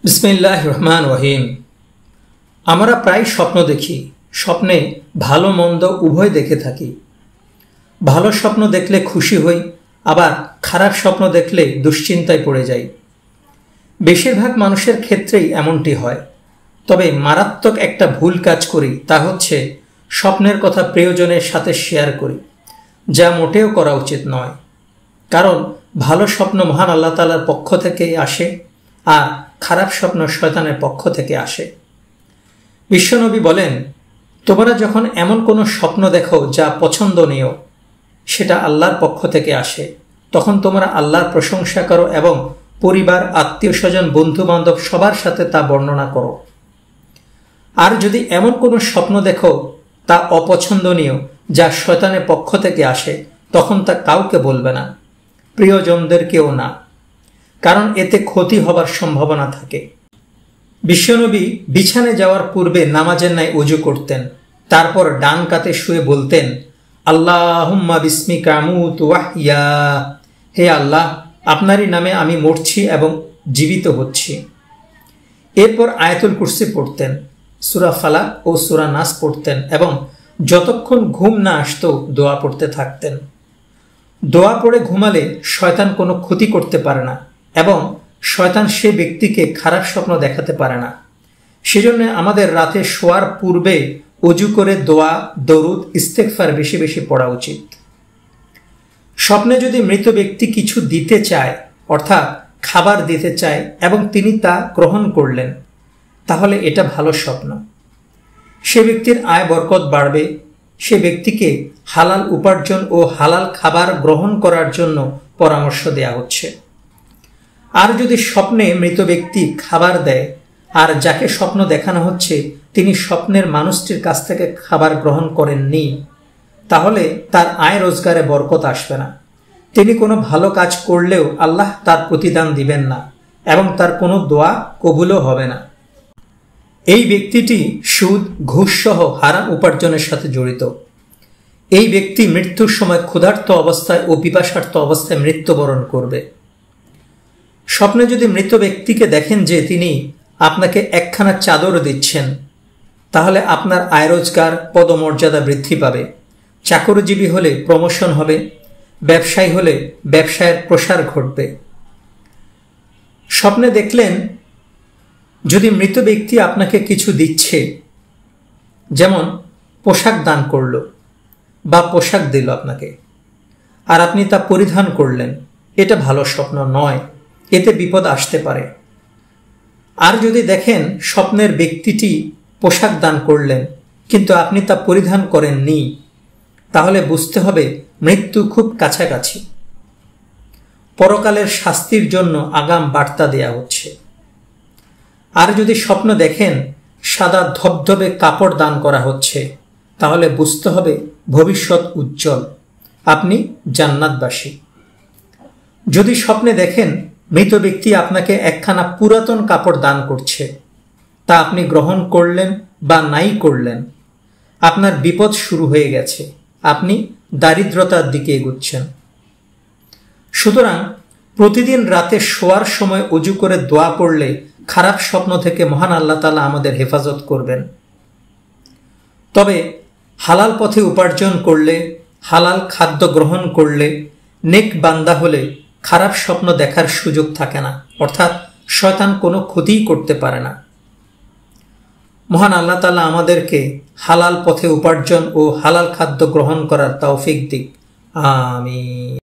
বিসমিল্লাহির রহমানির রহিম। আমরা প্রায় স্বপ্ন দেখি। স্বপ্নে ভালো মন্দ উভয় দেখে থাকি। ভালো স্বপ্ন দেখলে খুশি হই, আবার খারাপ স্বপ্ন দেখলে দুশ্চিন্তায় পড়ে যাই। বেশিরভাগ মানুষের ক্ষেত্রেই এমনটি হয়। তবে মারাত্মক একটা ভুল কাজ করি, তা হচ্ছে স্বপ্নের কথা প্রিয়জনের সাথে শেয়ার করি, যা মোটেও করা উচিত নয়। কারণ ভালো স্বপ্ন মহান আল্লাহ তাআলার পক্ষ থেকে আসে, আর খারাপ স্বপ্ন শয়তানের পক্ষ থেকে আসে। বিশ্বনবী বলেন, তোমরা যখন এমন কোনো স্বপ্ন দেখো যা পছন্দনীয়, সেটা আল্লাহর পক্ষ থেকে আসে, তখন তোমরা আল্লাহর প্রশংসা করো এবং পরিবার, আত্মীয় স্বজন, বন্ধু বান্ধব সবার সাথে তা বর্ণনা করো। আর যদি এমন কোনো স্বপ্ন দেখো তা অপছন্দনীয়, যা শয়তানের পক্ষ থেকে আসে, তখন তা কাউকে বলবে না, প্রিয়জনদেরকেও না, কারণ এতে ক্ষতি হবার সম্ভাবনা থাকে। বিশ্বনবী বিছানে যাওয়ার পূর্বে নামাজের ন্যায় ওযু করতেন। তারপর ডান কাতে শুয়ে বলতেন, আল্লাহুম্মা বিসমিকা আমুতু ওয়া আহইয়া। হে আল্লাহ, আপনারই নামে আমি মরছি এবং জীবিত হচ্ছি। এরপর আয়াতুল কুরসি পড়তেন, সূরা ফালাক ও সূরা নাস পড়তেন এবং যতক্ষণ ঘুম না আসতো দোয়া পড়তে থাকতেন। দোয়া পড়ে ঘুমালে শয়তান কোনো ক্ষতি করতে পারে না এবং শয়তান সে ব্যক্তিকে খারাপ স্বপ্ন দেখাতে পারে না। সেজন্য আমাদের রাতে শোয়ার পূর্বে ওযু করে দোয়া, দরুদ, ইস্তেগফার বেশি বেশি পড়া উচিত। স্বপ্নে যদি মৃত ব্যক্তি কিছু দিতে চায়, অর্থাৎ খাবার দিতে চায় এবং তিনি তা গ্রহণ করলেন, তাহলে এটা ভালো স্বপ্ন। সে ব্যক্তির আয় বরকত বাড়বে। সে ব্যক্তিকে হালাল উপার্জন ও হালাল খাবার গ্রহণ করার জন্য পরামর্শ দেয়া হচ্ছে। আর যদি স্বপ্নে মৃত ব্যক্তি খাবার দেয়, আর যাকে স্বপ্ন দেখানো হচ্ছে তিনি স্বপ্নের মানুষটির কাছ থেকে খাবার গ্রহণ করেননি, তাহলে তার আয় রোজগারে বরকত আসবে না। তিনি কোনো ভালো কাজ করলেও আল্লাহ তার প্রতিদান দিবেন না এবং তার কোনো দোয়া কবুলও হবে না। এই ব্যক্তিটি সুদ, ঘুষ সহ হারাম উপার্জনের সাথে জড়িত। এই ব্যক্তি মৃত্যুর সময় ক্ষুধার্ত অবস্থায় ও পিপাসার্ত অবস্থায় মৃত্যুবরণ করবে। স্বপ্নে যদি মৃত ব্যক্তিকে দেখেন যে তিনি আপনাকে একখানা চাদর দিচ্ছেন, তাহলে আপনার আয় রোজগার, পদমর্যাদা বৃদ্ধি পাবে। চাকরিজীবী হলে প্রমোশন হবে, ব্যবসায়ী হলে ব্যবসায়ের প্রসার ঘটবে। স্বপ্নে দেখলেন যদি মৃত ব্যক্তি আপনাকে কিছু দিচ্ছে, যেমন পোশাক দান করল বা পোশাক দিল আপনাকে, আর আপনি তা পরিধান করলেন, এটা ভালো স্বপ্ন নয়, এতে বিপদ আসতে পারে। আর যদি দেখেন স্বপ্নের ব্যক্তিটি পোশাক দান করলেন কিন্তু আপনি তা পরিধান করেননি, তাহলে বুঝতে হবে মৃত্যু খুব কাছাকাছি। পরকালের শাস্তির জন্য আগাম বার্তা দেয়া হচ্ছে। আর যদি স্বপ্ন দেখেন সাদা ধবধবে কাপড় দান করা হচ্ছে, তাহলে বুঝতে হবে ভবিষ্যৎ উজ্জ্বল, আপনি জান্নাতবাসী। যদি স্বপ্নে দেখেন মৃত ব্যক্তি আপনাকে একখানা পুরাতন কাপড় দান করছে, তা আপনি গ্রহণ করলেন বা নাই করলেন, আপনার বিপদ শুরু হয়ে গেছে, আপনি দারিদ্রতার দিকে এগুচ্ছেন। সুতরাং প্রতিদিন রাতে শোয়ার সময় ওযু করে দোয়া পড়লে খারাপ স্বপ্ন থেকে মহান আল্লাহ তাআলা আমাদের হেফাজত করবেন। তবে হালাল পথে উপার্জন করলে, হালাল খাদ্য গ্রহণ করলে, নেক বান্দা হলে খারাপ স্বপ্ন দেখার সুযোগ থাকে না, অর্থাৎ শয়তান কোনো ক্ষতিই করতে পারে না। মহান আল্লাহ তাআলা আমাদেরকে হালাল পথে উপার্জন ও হালাল খাদ্য গ্রহণ করার তৌফিক দিক। আমিন।